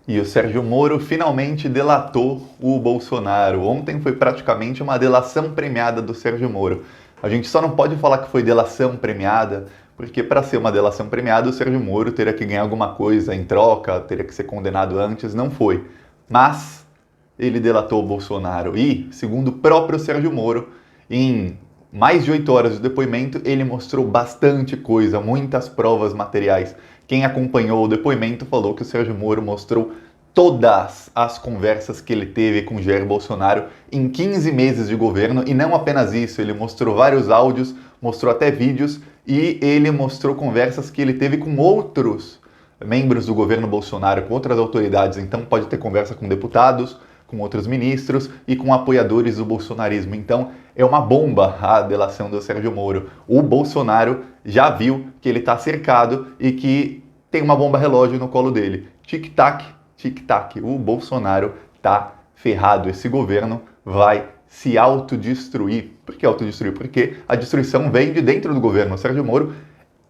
E o Sérgio Moro finalmente delatou o Bolsonaro. Ontem foi praticamente uma delação premiada do Sérgio Moro. A gente só não pode falar que foi delação premiada, porque para ser uma delação premiada, o Sérgio Moro teria que ganhar alguma coisa em troca, teria que ser condenado antes, não foi. Mas ele delatou o Bolsonaro e, segundo o próprio Sérgio Moro, em mais de 8 horas de depoimento, ele mostrou bastante coisa, muitas provas materiais. Quem acompanhou o depoimento falou que o Sérgio Moro mostrou todas as conversas que ele teve com Jair Bolsonaro em 15 meses de governo, e não apenas isso, ele mostrou vários áudios, mostrou até vídeos, e ele mostrou conversas que ele teve com outros membros do governo Bolsonaro, com outras autoridades. Então pode ter conversa com deputados, com outros ministros e com apoiadores do bolsonarismo. Então é uma bomba a delação do Sérgio Moro. O Bolsonaro já viu que ele está cercado e que tem uma bomba relógio no colo dele. Tic-tac, tic-tac. O Bolsonaro está ferrado. Esse governo vai se autodestruir. Por que autodestruir? Porque a destruição vem de dentro do governo. O Sérgio Moro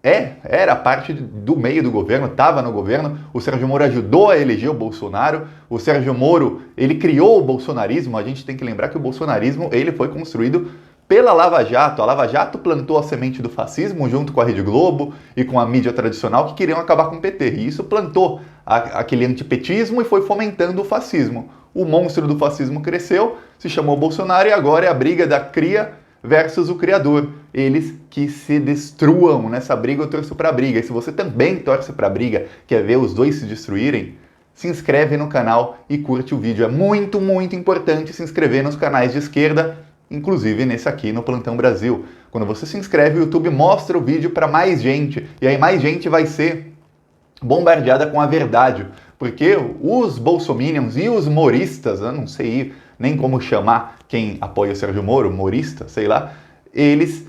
era parte do meio do governo, estava no governo. O Sérgio Moro ajudou a eleger o Bolsonaro. O Sérgio Moro, ele criou o bolsonarismo. A gente tem que lembrar que o bolsonarismo, ele foi construído pela Lava Jato. A Lava Jato plantou a semente do fascismo junto com a Rede Globo e com a mídia tradicional que queriam acabar com o PT. E isso plantou aquele antipetismo e foi fomentando o fascismo. O monstro do fascismo cresceu, se chamou Bolsonaro, e agora é a briga da cria versus o criador. Eles que se destruam nessa briga. Eu torço pra briga. E se você também torce pra briga, quer ver os dois se destruírem, se inscreve no canal e curte o vídeo. É muito, muito importante se inscrever nos canais de esquerda, inclusive nesse aqui no Plantão Brasil. Quando você se inscreve, o YouTube mostra o vídeo para mais gente, e aí mais gente vai ser bombardeada com a verdade, porque os bolsominions e os moristas, eu não sei nem como chamar quem apoia o Sérgio Moro, morista, sei lá, eles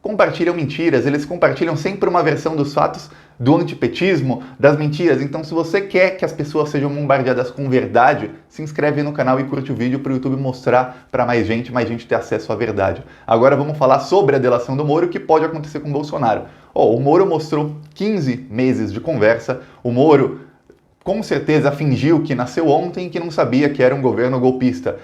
compartilham mentiras, eles compartilham sempre uma versão dos fatos do antipetismo, das mentiras. Então, se você quer que as pessoas sejam bombardeadas com verdade, se inscreve no canal e curte o vídeo para o YouTube mostrar para mais gente ter acesso à verdade. Agora vamos falar sobre a delação do Moro, o que pode acontecer com o Bolsonaro. O Moro mostrou 15 meses de conversa. O Moro com certeza fingiu que nasceu ontem e que não sabia que era um governo golpista.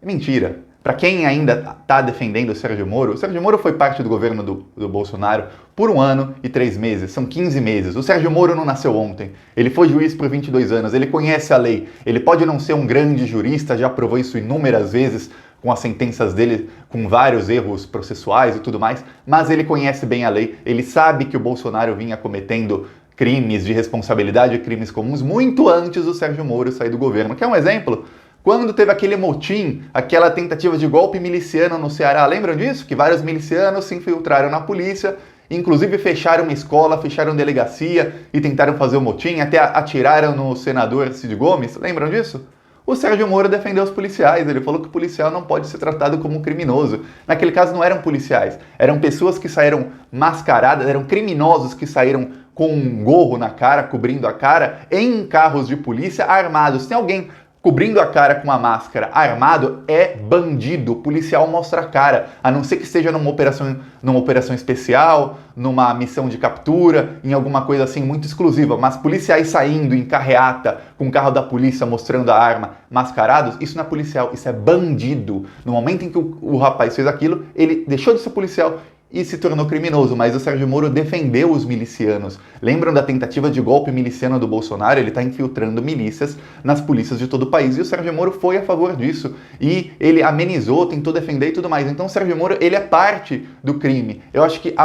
Mentira. Para quem ainda está defendendo o Sérgio Moro foi parte do governo do Bolsonaro por 1 ano e 3 meses, são 15 meses. O Sérgio Moro não nasceu ontem, ele foi juiz por 22 anos, ele conhece a lei, ele pode não ser um grande jurista, já provou isso inúmeras vezes com as sentenças dele, com vários erros processuais e tudo mais, mas ele conhece bem a lei, ele sabe que o Bolsonaro vinha cometendo crimes de responsabilidade, crimes comuns, muito antes do Sérgio Moro sair do governo. Quer um exemplo? Quando teve aquele motim, aquela tentativa de golpe miliciano no Ceará, lembram disso? Que vários milicianos se infiltraram na polícia, inclusive fecharam uma escola, fecharam delegacia e tentaram fazer o motim, até atiraram no senador Cid Gomes, lembram disso? O Sérgio Moro defendeu os policiais, ele falou que o policial não pode ser tratado como um criminoso. Naquele caso não eram policiais, eram pessoas que saíram mascaradas, eram criminosos que saíram com um gorro na cara, cobrindo a cara, em carros de polícia armados. Tem alguém cobrindo a cara com uma máscara armado, é bandido. O policial mostra a cara, a não ser que esteja numa operação especial, numa missão de captura, em alguma coisa assim muito exclusiva. Mas policiais saindo em carreata com o carro da polícia mostrando a arma, mascarados, isso não é policial, isso é bandido. No momento em que o rapaz fez aquilo, ele deixou de ser policial e se tornou criminoso, mas o Sérgio Moro defendeu os milicianos. Lembram da tentativa de golpe miliciano do Bolsonaro? Ele está infiltrando milícias nas polícias de todo o país, e o Sérgio Moro foi a favor disso. E ele amenizou, tentou defender e tudo mais. Então o Sérgio Moro, ele é parte do crime. Eu acho que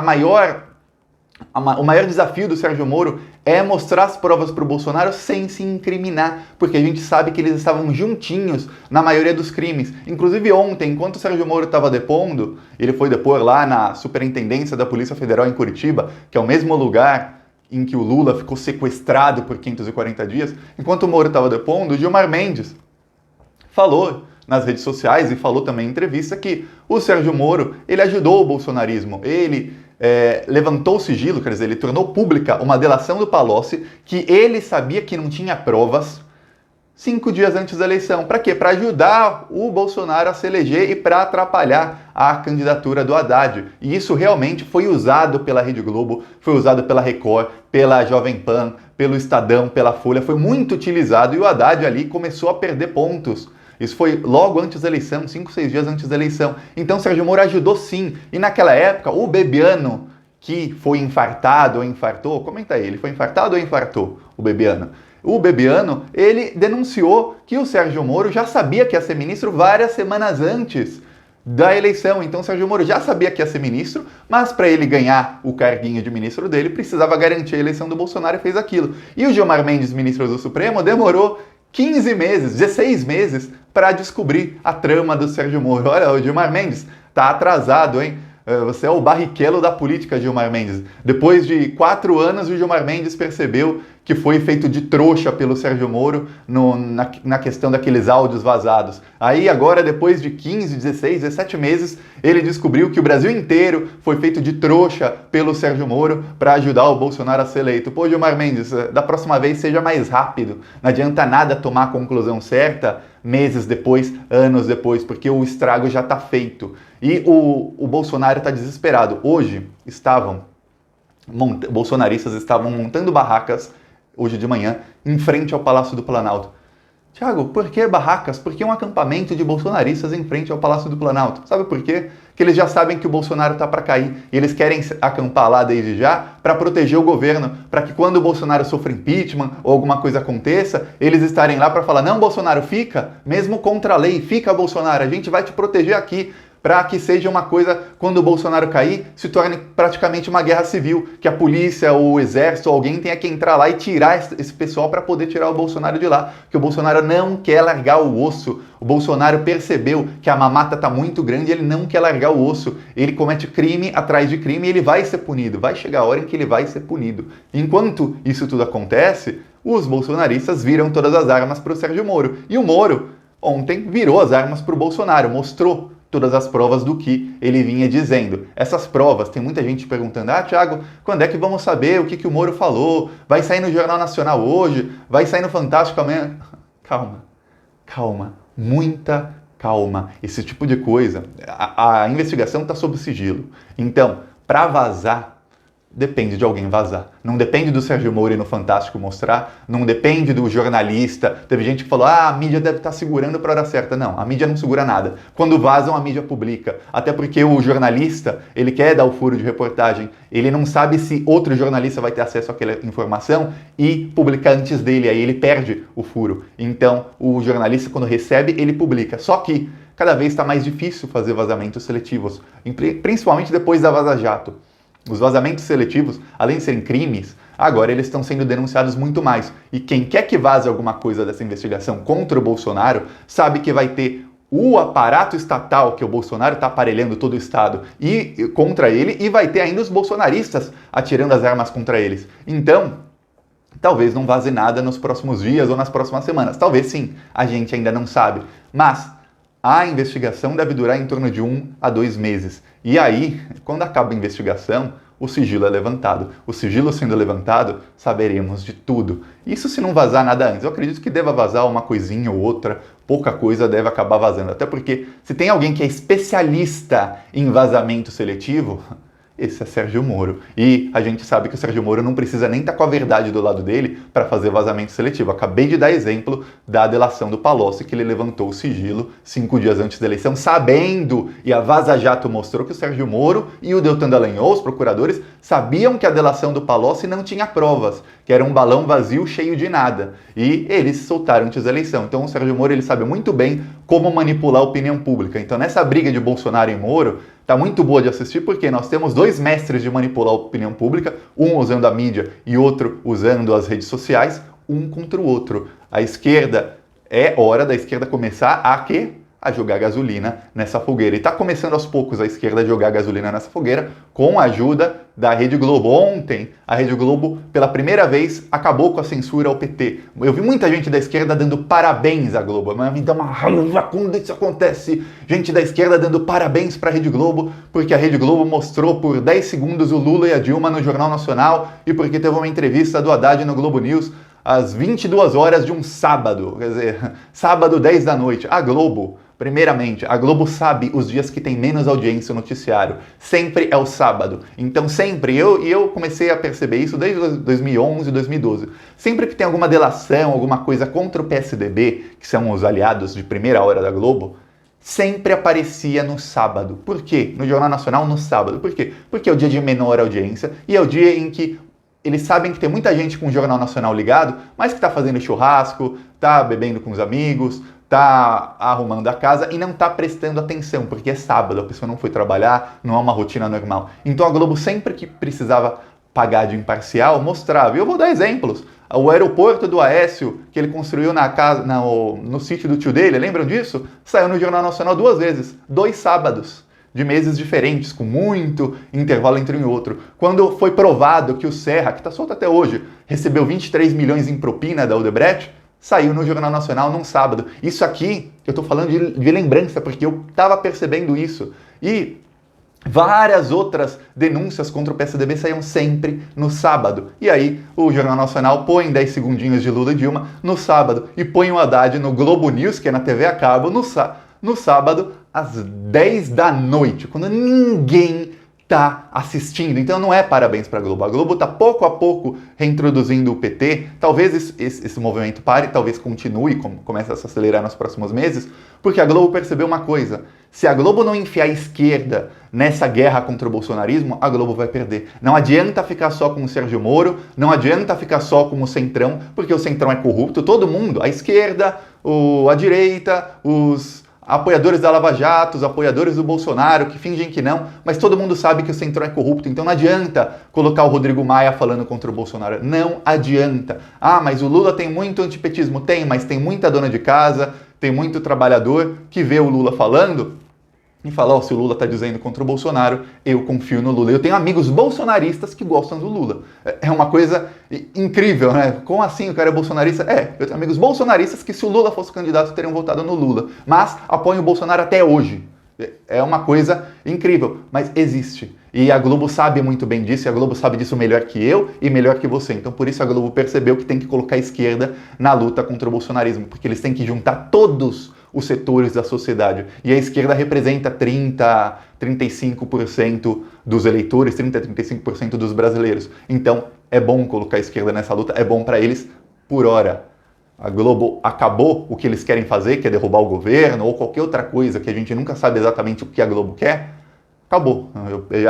o maior desafio do Sérgio Moro é mostrar as provas para o Bolsonaro sem se incriminar, porque a gente sabe que eles estavam juntinhos na maioria dos crimes. Inclusive ontem, enquanto o Sérgio Moro estava depondo, ele foi depor lá na Superintendência da Polícia Federal em Curitiba, que é o mesmo lugar em que o Lula ficou sequestrado por 540 dias, enquanto o Moro estava depondo, o Gilmar Mendes falou nas redes sociais e falou também em entrevista que o Sérgio Moro, ele ajudou o bolsonarismo, ele levantou o sigilo, quer dizer, ele tornou pública uma delação do Palocci que ele sabia que não tinha provas, 5 dias antes da eleição. Para quê? Para ajudar o Bolsonaro a se eleger e para atrapalhar a candidatura do Haddad. E isso realmente foi usado pela Rede Globo, foi usado pela Record, pela Jovem Pan, pelo Estadão, pela Folha, foi muito utilizado e o Haddad ali começou a perder pontos. Isso foi logo antes da eleição, 5, 6 dias antes da eleição. Então Sérgio Moro ajudou sim. E naquela época, o Bebiano, que foi infartado ou infartou, comenta aí, ele foi infartado ou infartou, o Bebiano? O Bebiano, ele denunciou que o Sérgio Moro já sabia que ia ser ministro várias semanas antes da eleição. Então o Sérgio Moro já sabia que ia ser ministro, mas para ele ganhar o carguinho de ministro dele, precisava garantir a eleição do Bolsonaro e fez aquilo. E o Gilmar Mendes, ministro do Supremo, demorou 15 meses, 16 meses para descobrir a trama do Sérgio Moro. Olha, o Gilmar Mendes tá atrasado, hein? Você é o Barrichello da política, Gilmar Mendes. Depois de 4 anos, o Gilmar Mendes percebeu que foi feito de trouxa pelo Sérgio Moro na questão daqueles áudios vazados. Aí agora, depois de 15, 16, 17 meses, ele descobriu que o Brasil inteiro foi feito de trouxa pelo Sérgio Moro para ajudar o Bolsonaro a ser eleito. Pô, Gilmar Mendes, da próxima vez seja mais rápido. Não adianta nada tomar a conclusão certa meses depois, anos depois, porque o estrago já está feito. E o Bolsonaro está desesperado. Hoje bolsonaristas estavam montando barracas, hoje de manhã, em frente ao Palácio do Planalto. Tiago, por que barracas? Por que um acampamento de bolsonaristas em frente ao Palácio do Planalto? Sabe por quê? Porque eles já sabem que o Bolsonaro está para cair e eles querem acampar lá desde já para proteger o governo, para que quando o Bolsonaro sofra impeachment ou alguma coisa aconteça, eles estarem lá para falar, não, Bolsonaro, fica, mesmo contra a lei, fica, Bolsonaro, a gente vai te proteger aqui, para que seja uma coisa, quando o Bolsonaro cair, se torne praticamente uma guerra civil, que a polícia, ou o exército, ou alguém tenha que entrar lá e tirar esse pessoal para poder tirar o Bolsonaro de lá, que o Bolsonaro não quer largar o osso. O Bolsonaro percebeu que a mamata está muito grande e ele não quer largar o osso. Ele comete crime atrás de crime e ele vai ser punido. Vai chegar a hora em que ele vai ser punido. Enquanto isso tudo acontece, os bolsonaristas viram todas as armas para o Sérgio Moro. E o Moro, ontem, virou as armas para o Bolsonaro, mostrou todas as provas do que ele vinha dizendo. Essas provas, tem muita gente perguntando, Thiago, quando é que vamos saber o que o Moro falou? Vai sair no Jornal Nacional hoje? Vai sair no Fantástico amanhã? Calma, muita calma. Esse tipo de coisa, a investigação está sob sigilo. Então, para vazar, depende de alguém vazar. Não depende do Sérgio Moro ir no Fantástico mostrar, não depende do jornalista. Teve gente que falou, a mídia deve estar segurando para a hora certa. Não, a mídia não segura nada. Quando vazam, a mídia publica. Até porque o jornalista, ele quer dar o furo de reportagem, ele não sabe se outro jornalista vai ter acesso àquela informação e publicar antes dele, aí ele perde o furo. Então, o jornalista, quando recebe, ele publica. Só que cada vez está mais difícil fazer vazamentos seletivos, principalmente depois da Vaza Jato. Os vazamentos seletivos, além de serem crimes, agora eles estão sendo denunciados muito mais. E quem quer que vaze alguma coisa dessa investigação contra o Bolsonaro, sabe que vai ter o aparato estatal que o Bolsonaro está aparelhando todo o Estado e contra ele, e vai ter ainda os bolsonaristas atirando as armas contra eles. Então, talvez não vaze nada nos próximos dias ou nas próximas semanas. Talvez sim, a gente ainda não sabe. Mas a investigação deve durar em torno de 1 a 2 meses. E aí, quando acaba a investigação, o sigilo é levantado. O sigilo sendo levantado, saberemos de tudo. Isso se não vazar nada antes. Eu acredito que deva vazar uma coisinha ou outra, pouca coisa deve acabar vazando. Até porque, se tem alguém que é especialista em vazamento seletivo, esse é Sérgio Moro. E a gente sabe que o Sérgio Moro não precisa nem estar com a verdade do lado dele para fazer vazamento seletivo. Acabei de dar exemplo da delação do Palocci, que ele levantou o sigilo 5 dias antes da eleição, sabendo, e a Vaza Jato mostrou que o Sérgio Moro e o Deltan Dallagnol, os procuradores, sabiam que a delação do Palocci não tinha provas, que era um balão vazio cheio de nada. E eles soltaram antes da eleição. Então o Sérgio Moro ele sabe muito bem como manipular a opinião pública. Então nessa briga de Bolsonaro e Moro, tá muito boa de assistir porque nós temos 2 mestres de manipular a opinião pública, um usando a mídia e outro usando as redes sociais, um contra o outro. A esquerda, é hora da esquerda começar a jogar gasolina nessa fogueira. E está começando aos poucos a esquerda a jogar gasolina nessa fogueira com a ajuda da Rede Globo. Ontem, a Rede Globo, pela primeira vez, acabou com a censura ao PT. Eu vi muita gente da esquerda dando parabéns à Globo. Mas me dá uma raiva quando isso acontece. Gente da esquerda dando parabéns para a Rede Globo, porque a Rede Globo mostrou por 10 segundos o Lula e a Dilma no Jornal Nacional e porque teve uma entrevista do Haddad no Globo News. às 22 horas de um sábado, quer dizer, sábado 10 da noite. A Globo, primeiramente, a Globo sabe os dias que tem menos audiência no noticiário. Sempre é o sábado. Então sempre, eu comecei a perceber isso desde 2011, 2012. Sempre que tem alguma delação, alguma coisa contra o PSDB, que são os aliados de primeira hora da Globo, sempre aparecia no sábado. Por quê? No Jornal Nacional, no sábado. Por quê? Porque é o dia de menor audiência e é o dia em que eles sabem que tem muita gente com o Jornal Nacional ligado, mas que está fazendo churrasco, está bebendo com os amigos, está arrumando a casa e não está prestando atenção, porque é sábado, a pessoa não foi trabalhar, não é uma rotina normal. Então a Globo sempre que precisava pagar de imparcial, mostrava. E eu vou dar exemplos. O aeroporto do Aécio, que ele construiu na casa, no sítio do tio dele, lembram disso? Saiu no Jornal Nacional 2 vezes, 2 sábados, de meses diferentes, com muito intervalo entre um e outro. Quando foi provado que o Serra, que está solto até hoje, recebeu 23 milhões em propina da Odebrecht, saiu no Jornal Nacional num sábado. Isso aqui, eu estou falando de lembrança, porque eu estava percebendo isso. E várias outras denúncias contra o PSDB saíam sempre no sábado. E aí o Jornal Nacional põe 10 segundinhos de Lula e Dilma no sábado e põe o Haddad no Globo News, que é na TV a cabo, no sábado, às 10 da noite, quando ninguém está assistindo. Então não é parabéns para a Globo. A Globo está pouco a pouco reintroduzindo o PT. Talvez esse movimento pare, talvez continue, comece a se acelerar nos próximos meses, porque a Globo percebeu uma coisa. Se a Globo não enfiar a esquerda nessa guerra contra o bolsonarismo, a Globo vai perder. Não adianta ficar só com o Sérgio Moro, não adianta ficar só com o Centrão, porque o Centrão é corrupto. Todo mundo, a esquerda, a direita, os apoiadores da Lava Jato, os apoiadores do Bolsonaro, que fingem que não, mas todo mundo sabe que o Centrão é corrupto, então não adianta colocar o Rodrigo Maia falando contra o Bolsonaro, não adianta. Ah, mas o Lula tem muito antipetismo, tem, mas tem muita dona de casa, tem muito trabalhador que vê o Lula falando e fala, se o Lula está dizendo contra o Bolsonaro, eu confio no Lula. Eu tenho amigos bolsonaristas que gostam do Lula. É uma coisa incrível, né? Como assim o cara é bolsonarista? Eu tenho amigos bolsonaristas que se o Lula fosse candidato teriam votado no Lula, mas apoiam o Bolsonaro até hoje. É uma coisa incrível, mas existe. E a Globo sabe muito bem disso, e a Globo sabe disso melhor que eu e melhor que você. Então por isso a Globo percebeu que tem que colocar a esquerda na luta contra o bolsonarismo, porque eles têm que juntar todos os setores da sociedade. E a esquerda representa 35% dos eleitores, 35% dos brasileiros. Então é bom colocar a esquerda nessa luta, é bom para eles por hora. A Globo acabou o que eles querem fazer, que é derrubar o governo ou qualquer outra coisa que a gente nunca sabe exatamente o que a Globo quer. Acabou.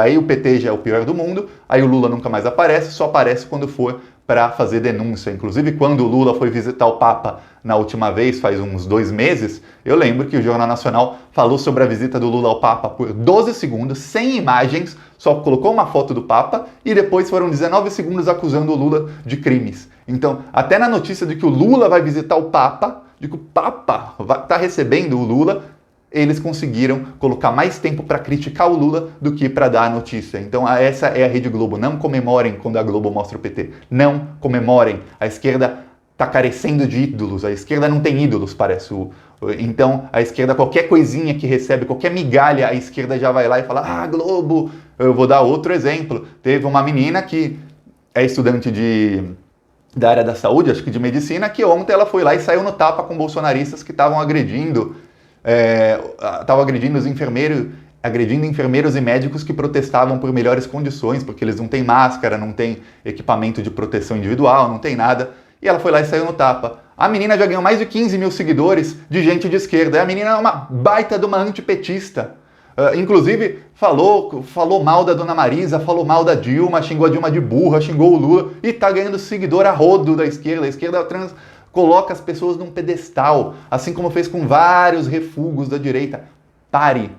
Aí o PT já é o pior do mundo, aí o Lula nunca mais aparece, só aparece quando for para fazer denúncia. Inclusive, quando o Lula foi visitar o Papa na última vez, faz uns 2 meses, eu lembro que o Jornal Nacional falou sobre a visita do Lula ao Papa por 12 segundos, sem imagens, só colocou uma foto do Papa e depois foram 19 segundos acusando o Lula de crimes. Então, até na notícia de que o Lula vai visitar o Papa, de que o Papa está recebendo o Lula, eles conseguiram colocar mais tempo para criticar o Lula do que para dar a notícia. Então essa é a Rede Globo. Não comemorem quando a Globo mostra o PT. Não comemorem. A esquerda está carecendo de ídolos. A esquerda não tem ídolos, parece. Então a esquerda, qualquer coisinha que recebe, qualquer migalha, a esquerda já vai lá e fala, Globo. Eu vou dar outro exemplo. Teve uma menina que é estudante da área da saúde, acho que de medicina, que ontem ela foi lá e saiu no tapa com bolsonaristas que estavam agredindo os enfermeiros, agredindo enfermeiros e médicos que protestavam por melhores condições, porque eles não têm máscara, não têm equipamento de proteção individual, não tem nada. E ela foi lá e saiu no tapa. A menina já ganhou mais de 15 mil seguidores de gente de esquerda. E a menina é uma baita de uma antipetista. Inclusive, falou mal da Dona Marisa, falou mal da Dilma, xingou a Dilma de burra, xingou o Lula e tá ganhando seguidor a rodo da esquerda. A esquerda coloca as pessoas num pedestal, assim como fez com vários refugos da direita. Pare.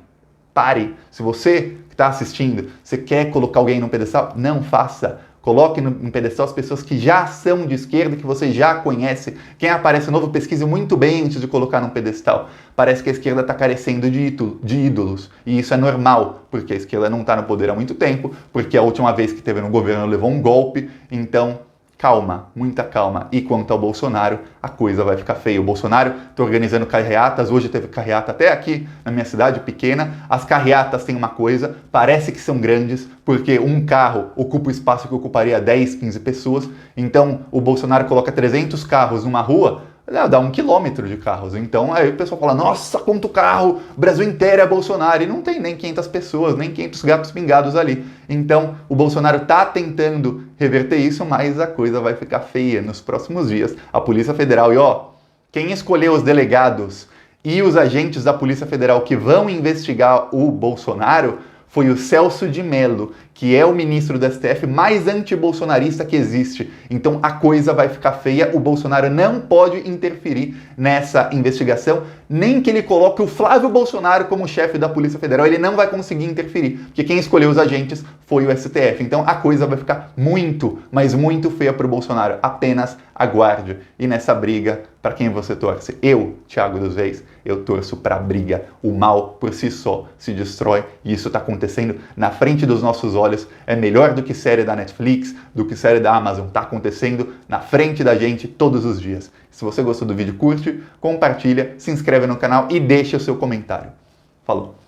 Se você que está assistindo, você quer colocar alguém num pedestal, não faça. Coloque no pedestal as pessoas que já são de esquerda, que você já conhece. Quem aparece novo, pesquise muito bem antes de colocar num pedestal. Parece que a esquerda está carecendo de ídolos. E isso é normal, porque a esquerda não está no poder há muito tempo, porque a última vez que teve no governo levou um golpe, então calma, muita calma. E quanto ao Bolsonaro, a coisa vai ficar feia. O Bolsonaro está organizando carreatas, hoje teve carreata até aqui na minha cidade pequena. As carreatas têm uma coisa, parece que são grandes, porque um carro ocupa o espaço que ocuparia 10, 15 pessoas. Então o Bolsonaro coloca 300 carros numa rua, dá 1 quilômetro de carros. Então aí o pessoal fala, nossa, quanto carro, o Brasil inteiro é Bolsonaro. E não tem nem 500 pessoas, nem 500 gatos pingados ali. Então o Bolsonaro está tentando reverter isso, mas a coisa vai ficar feia nos próximos dias. A Polícia Federal, e ó, quem escolheu os delegados e os agentes da Polícia Federal que vão investigar o Bolsonaro foi o Celso de Mello, que é o ministro do STF mais anti-bolsonarista que existe. Então a coisa vai ficar feia, o Bolsonaro não pode interferir nessa investigação, nem que ele coloque o Flávio Bolsonaro como chefe da Polícia Federal, ele não vai conseguir interferir, porque quem escolheu os agentes foi o STF. Então a coisa vai ficar muito, mas muito feia para o Bolsonaro. Apenas aguarde. E nessa briga, para quem você torce? Eu, Thiago dos Reis, eu torço para a briga. O mal por si só se destrói e isso está acontecendo na frente dos nossos olhos. É melhor do que série da Netflix, do que série da Amazon. Está acontecendo na frente da gente todos os dias. Se você gostou do vídeo, curte, compartilha, se inscreve no canal e deixa o seu comentário. Falou!